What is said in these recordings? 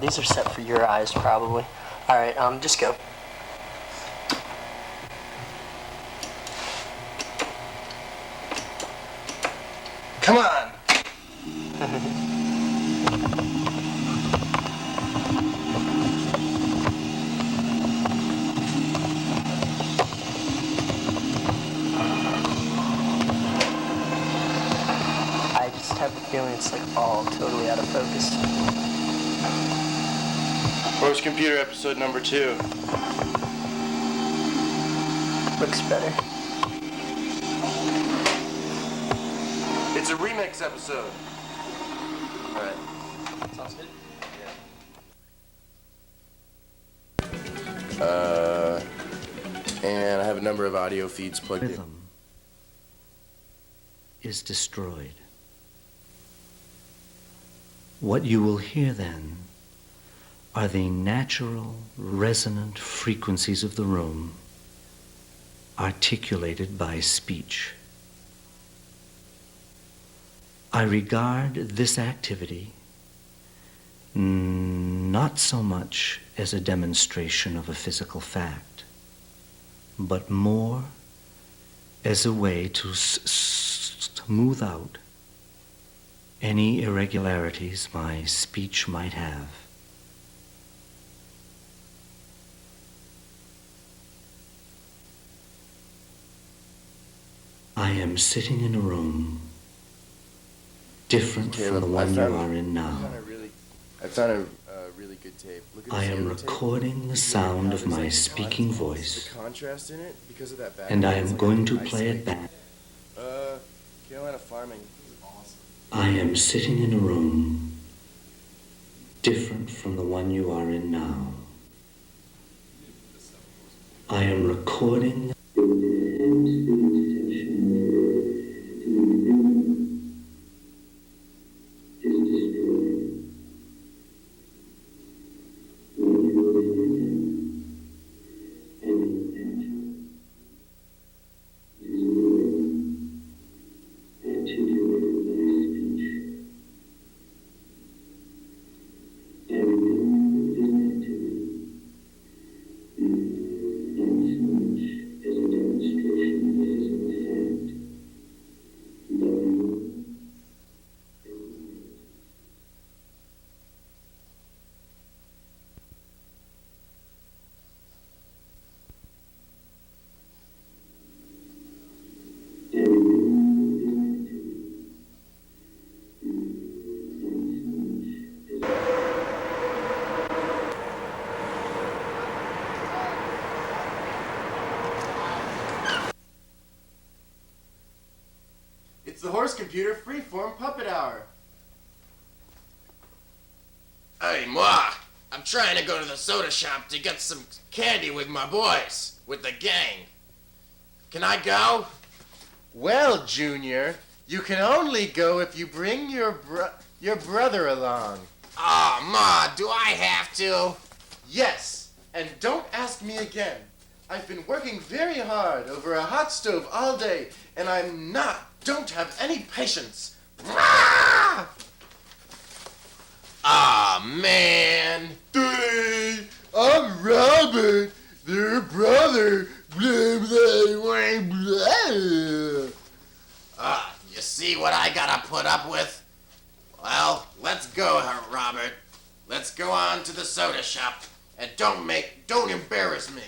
these are set for your eyes, probably. Alright, just go. Come on! I just have a feeling it's like all totally out of focus. Horse Computer episode number 2. Looks better. It's a remix episode. Alright. Sounds good. And I have a number of audio feeds plugged in. Rhythm is destroyed. What you will hear then are the natural resonant frequencies of the room articulated by speech. I regard this activity not so much as a demonstration of a physical fact, but more as a way to smooth out any irregularities my speech might have. I am sitting in a room different from the one you are in now. I found a really good tape. Look at I am this tape. recording the sound of my speaking voice, The contrast in it because of that back. and I am going to play it back. Carolina farming. I am sitting in a room different from the one you are in now. I am recording It's the Horse Computer Freeform Puppet Hour. Hey, Ma, I'm trying to go to the soda shop to get some candy with my boys, with the gang. Can I go? Well, Junior, you can only go if you bring your brother along. Aw, Ma, do I have to? Yes, and don't ask me again. I've been working very hard over a hot stove all day, and don't have any patience. Aw, man. Hey, I'm Robert, their brother. Blah, blah, blah, blah. You see what I gotta put up with? Well, let's go, Robert. Let's go on to the soda shop, and don't embarrass me.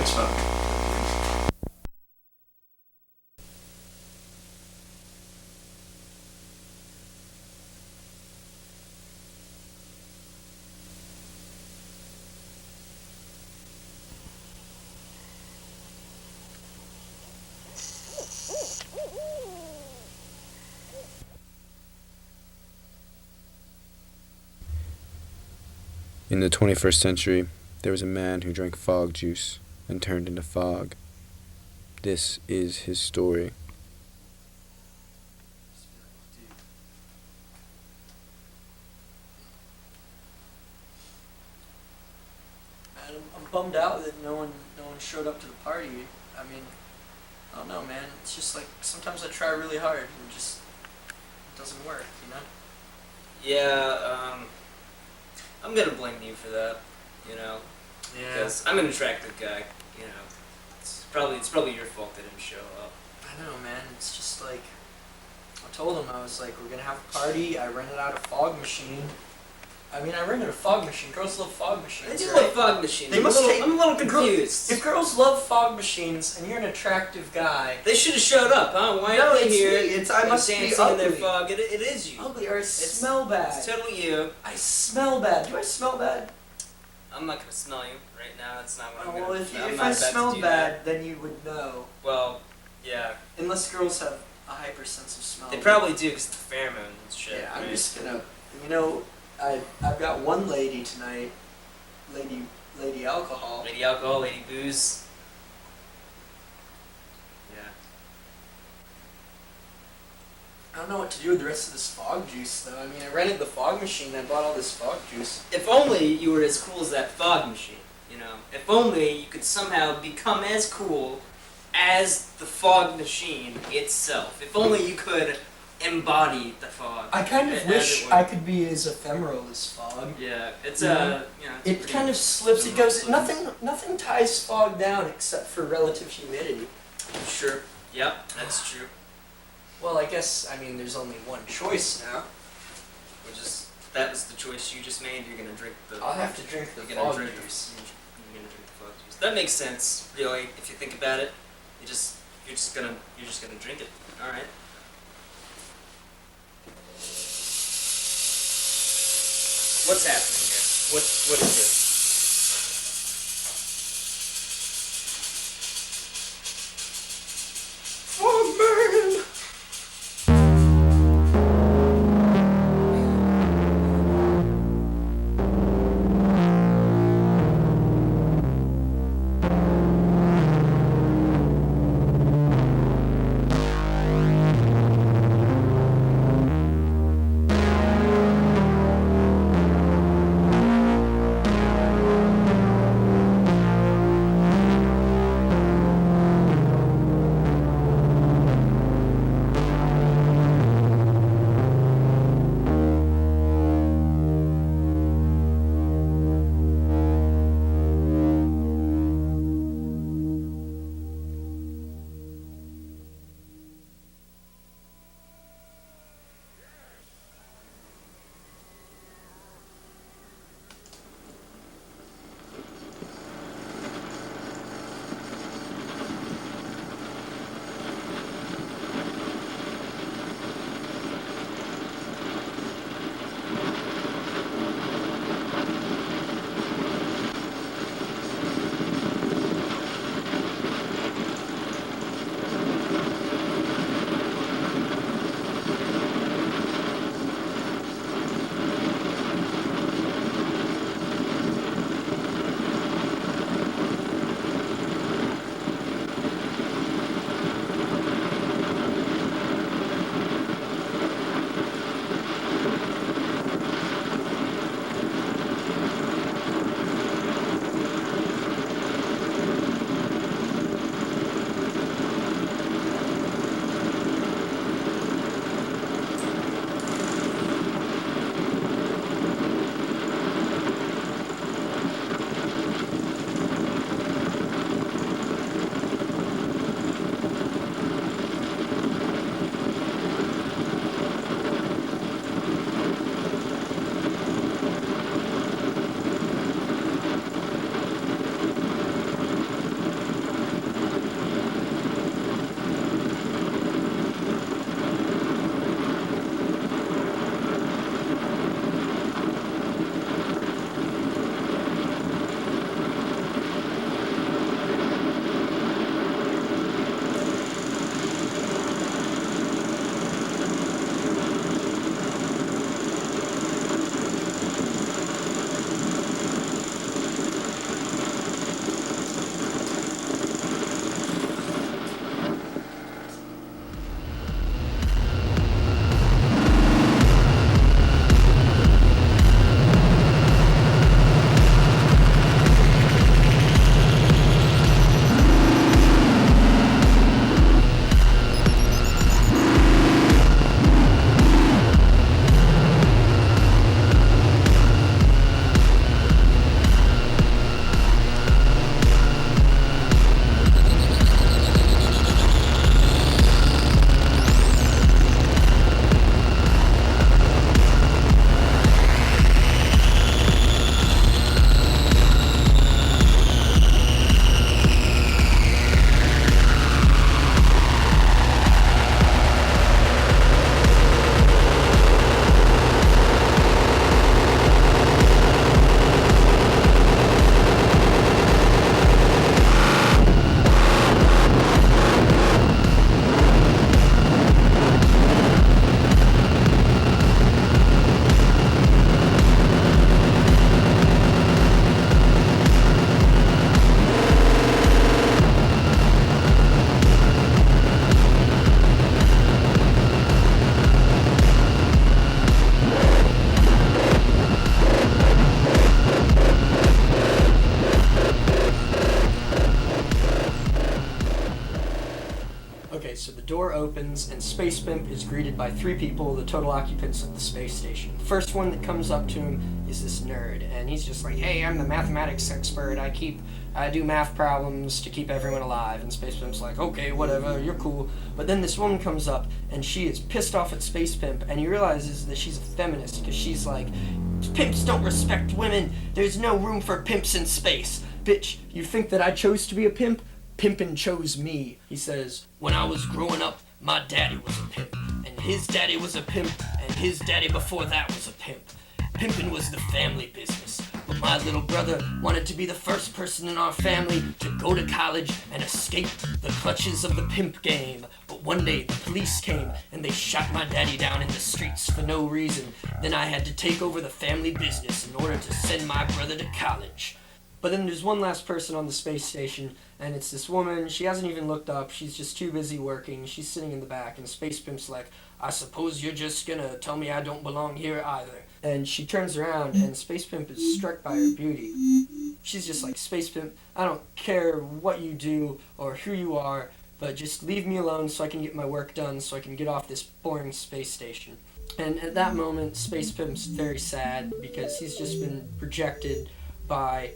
Thanks, Fog. In the 21st century, there was a man who drank fog juice and turned into fog. This is his story. Man, I'm bummed out that no one showed up to the party. I mean, I don't know, man. It's just like sometimes I try really hard and it just doesn't work, you know? Yeah, I'm gonna blame you for that, you know, because I'm an attractive guy, you know. It's probably your fault they didn't show up. I know, man. It's just like I told him, I was like, we're gonna have a party. I rented out a fog machine. I mean, I rented a fog machine. Girls love fog machines. They do right? love fog machines. They must take- I'm a little the girl- confused. If girls love fog machines and you're an attractive guy, They should have showed up, huh? Why No, aren't they it's here? me. It's- I and must be dancing in their ugly. fog. It is you. ugly or I smell bad. It's totally you. I smell bad. Do I smell bad? I'm not gonna smell you right now. That's not what Oh, I'm well, gonna. if I'm I not about to smelled do bad, then you would know. that. Well, yeah. Unless girls have a hyper sense of smell. They probably do because the pheromones and shit. Yeah, I'm right? just gonna. You know, I've got one lady tonight. Lady alcohol. Lady alcohol, lady booze. Yeah. I don't know what to do with the rest of this fog juice, though. I mean, I rented the fog machine. I bought all this fog juice. If only you were as cool as that fog machine, you know. If only you could somehow become as cool as the fog machine itself. If only you could embody the fog. I kind as of it wish were. I could be as ephemeral as fog. Yeah, it's Yeah. you know, it's It pretty kind of slips. It goes. remarkable. Nothing ties fog down except for relative humidity. Sure. Yep, that's true. Well, I guess. I mean, there's only one choice now. Which is that was the choice you just made. You're gonna drink the. I'll have to drink the You're gonna fog drink juice. You're gonna drink the fog juice. That makes sense, really. If you think about it, you're just gonna drink it. All right. What's happening here? What is this? Fogman! door opens, and Spacepimp is greeted by 3 people, the total occupants of the space station. The first one that comes up to him is this nerd, and he's just like, hey, I'm the mathematics expert, I do math problems to keep everyone alive. And Spacepimp's like, okay, whatever, you're cool. But then this woman comes up, and she is pissed off at Spacepimp, and he realizes that she's a feminist, because she's like, pimps don't respect women, there's no room for pimps in space. Bitch, you think that I chose to be a pimp? Pimpin' chose me. He says, when I was growing up, my daddy was a pimp, and his daddy was a pimp, and his daddy before that was a pimp. Pimpin' was the family business, but my little brother wanted to be the first person in our family to go to college and escape the clutches of the pimp game. But one day the police came and they shot my daddy down in the streets for no reason. Then I had to take over the family business in order to send my brother to college. But then there's one last person on the space station, and it's this woman. She hasn't even looked up. She's just too busy working. She's sitting in the back, and Spacepimp's like, I suppose you're just gonna tell me I don't belong here either. And she turns around, and Spacepimp is struck by her beauty. She's just like, Spacepimp, I don't care what you do or who you are, but just leave me alone so I can get my work done, so I can get off this boring space station. And at that moment, Spacepimp's very sad, because he's just been rejected by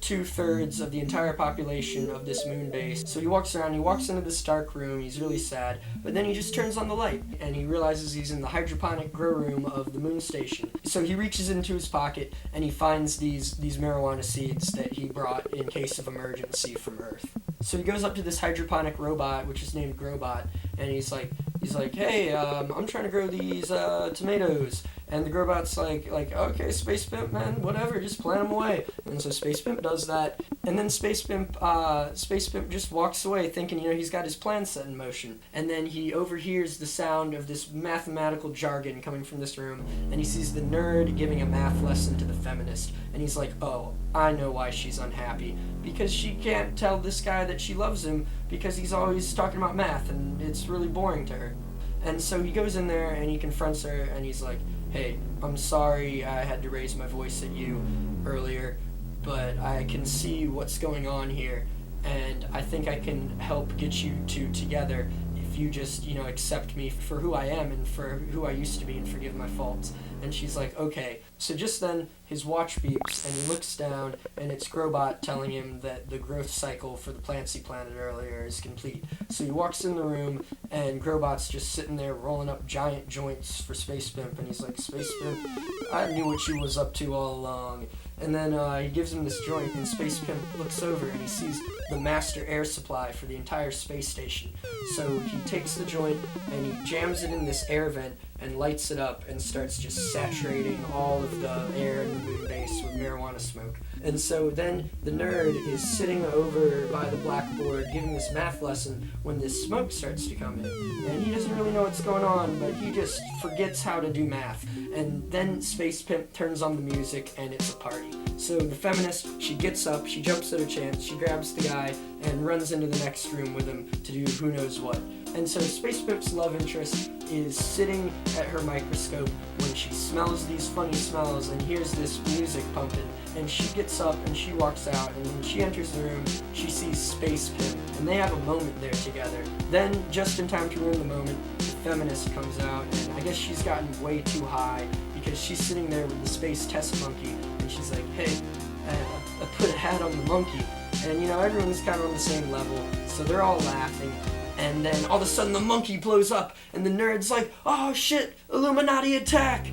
2/3 of the entire population of this moon base. So he walks around, he walks into this dark room, he's really sad, but then he just turns on the light, and he realizes he's in the hydroponic grow room of the moon station. So he reaches into his pocket, and he finds these marijuana seeds that he brought in case of emergency from Earth. So he goes up to this hydroponic robot, which is named Growbot, and he's like, hey, I'm trying to grow these tomatoes. And the Growbot's like, okay, Spacepimp, man, whatever, just plant them away. And so Spacepimp does that, and then Spacepimp just walks away thinking, he's got his plan set in motion. And then he overhears the sound of this mathematical jargon coming from this room, and he sees the nerd giving a math lesson to the feminist. And he's like, oh, I know why she's unhappy. Because she can't tell this guy that she loves him, because he's always talking about math, and it's really boring to her. And so he goes in there, and he confronts her, and he's like, hey, I'm sorry I had to raise my voice at you earlier, but I can see what's going on here, and I think I can help get you two together if you just, accept me for who I am and for who I used to be and forgive my faults. And she's like, okay. So just then, his watch beeps, and he looks down, and it's Growbot telling him that the growth cycle for the plants he planted earlier is complete. So he walks in the room, and Growbot's just sitting there rolling up giant joints for Spacepimp, and he's like, Spacepimp, I knew what you was up to all along. And then he gives him this joint, and Spacepimp looks over, and he sees the master air supply for the entire space station. So he takes the joint, and he jams it in this air vent, and lights it up, and starts just saturating all of the air in the moon base with marijuana smoke. And so then the nerd is sitting over by the blackboard giving this math lesson when this smoke starts to come in. And he doesn't really know what's going on, but he just forgets how to do math. And then Spacepimp turns on the music, and it's a party. So the feminist, she gets up, she jumps at her chance, she grabs the guy, and runs into the next room with him to do who knows what. And so Spacepimp's love interest is sitting at her microscope when she smells these funny smells and hears this music pumping, and she gets up and she walks out, and when she enters the room, she sees Spacepimp, and they have a moment there together. Then, just in time to ruin the moment, the feminist comes out, and I guess she's gotten way too high, because she's sitting there with the space test monkey, and she's like, hey, I put a hat on the monkey, and everyone's kind of on the same level, so they're all laughing. And then all of a sudden the monkey blows up, and the nerd's like, oh shit, Illuminati attack!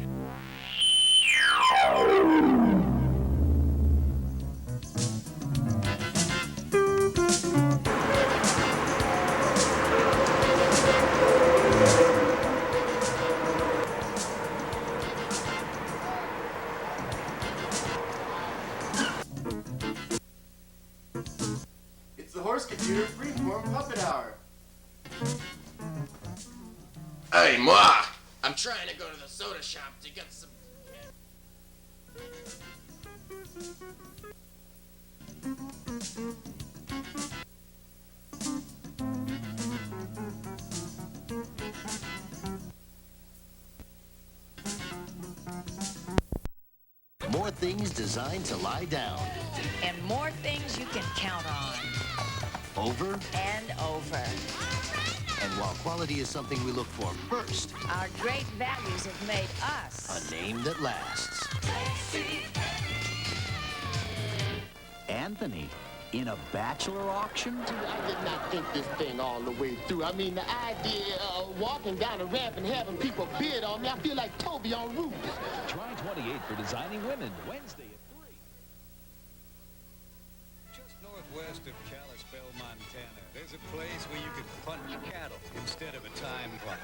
It's the Horse Computer Freeform Puppet Hour. Hey, moi! I'm trying to go to the soda shop to get some... More things designed to lie down. And more things you can count on. Over and over. And while quality is something we look for first, Our great values have made us a name that lasts. Anthony, in a bachelor auction? I did not think this thing all the way through. I mean, the idea of walking down a ramp and having people bid on me, I feel like Toby on Roots. Try 28 for Designing Women, Wednesday at 3. Just northwest of Kalispell, Montana, there's a place where you can punch cattle instead of a time clock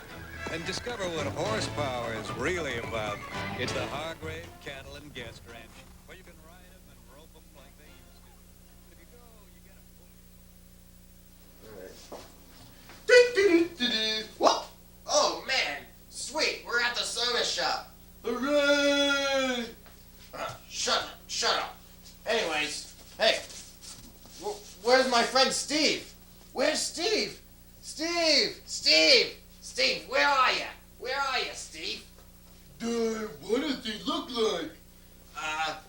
and discover what horsepower is really about. It's the Hargrave Cattle and Guest Ranch, where you can ride them and rope them like they used to. But if you go, you get a What? Oh, man. Sweet, we're at the soda shop. Hooray! Shut up. Anyways, hey, where's my friend Steve? Where's Steve? Steve, where are you? Where are you, Steve? What does he look like?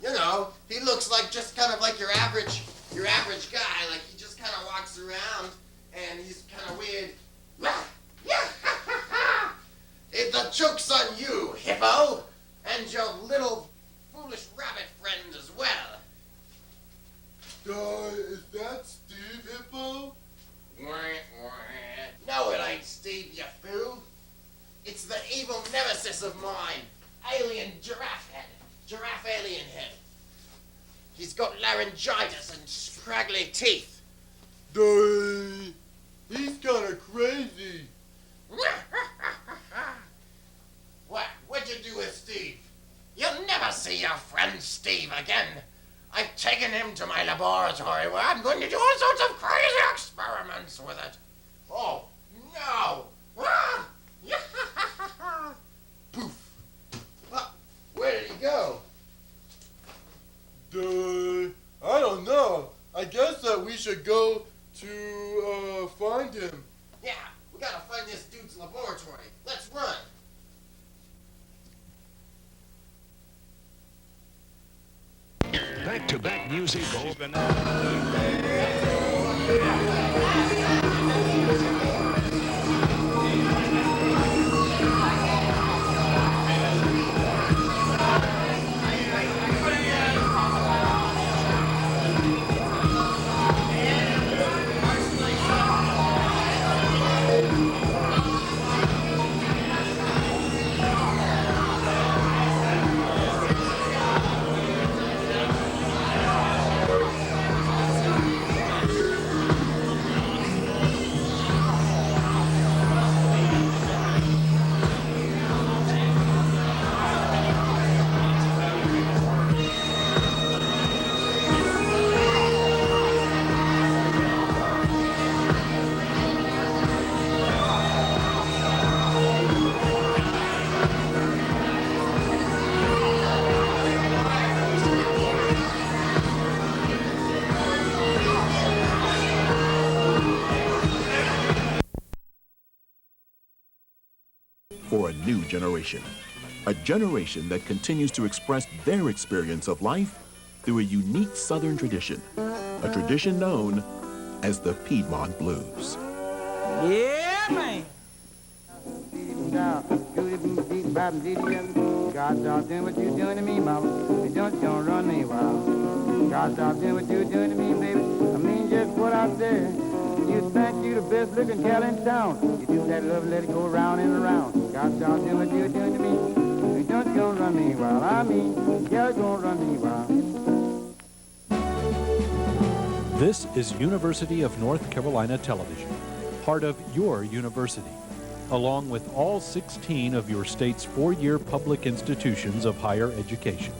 You know, he looks like just kind of like your average guy. Like he just kind of walks around and he's kind of weird. The joke's on you, hippo, and your little foolish rabbit friend as well. Is that Steve, Hippo? No, it ain't Steve, you fool. It's the evil nemesis of mine, alien giraffe head. Giraffe alien head. He's got laryngitis and scraggly teeth. He's kind of crazy. What'd you do with Steve? You'll never see your friend Steve again. I've taken him to my laboratory where I'm going to do all sorts of crazy experiments with it. Oh, no! Poof! Where did he go? I don't know. I guess that we should go to, find him. Yeah, we gotta find this dude's laboratory. Let's run. Back-to-back music all for a new generation. A generation that continues to express their experience of life through a unique Southern tradition. A tradition known as the Piedmont Blues. Yeah, man. God, stop doing what you're doing to me, mama. You don't run me wild. God, stop doing what you're doing to me, baby. I mean just what I said. You think you the best looking gal in town. You do that love, let it go round and around. God, stop doing what you're doing to me. You don't run me wild. I mean, gal gonna run me wild. This is University of North Carolina Television, part of your university, along with all 16 of your state's 4-year public institutions of higher education.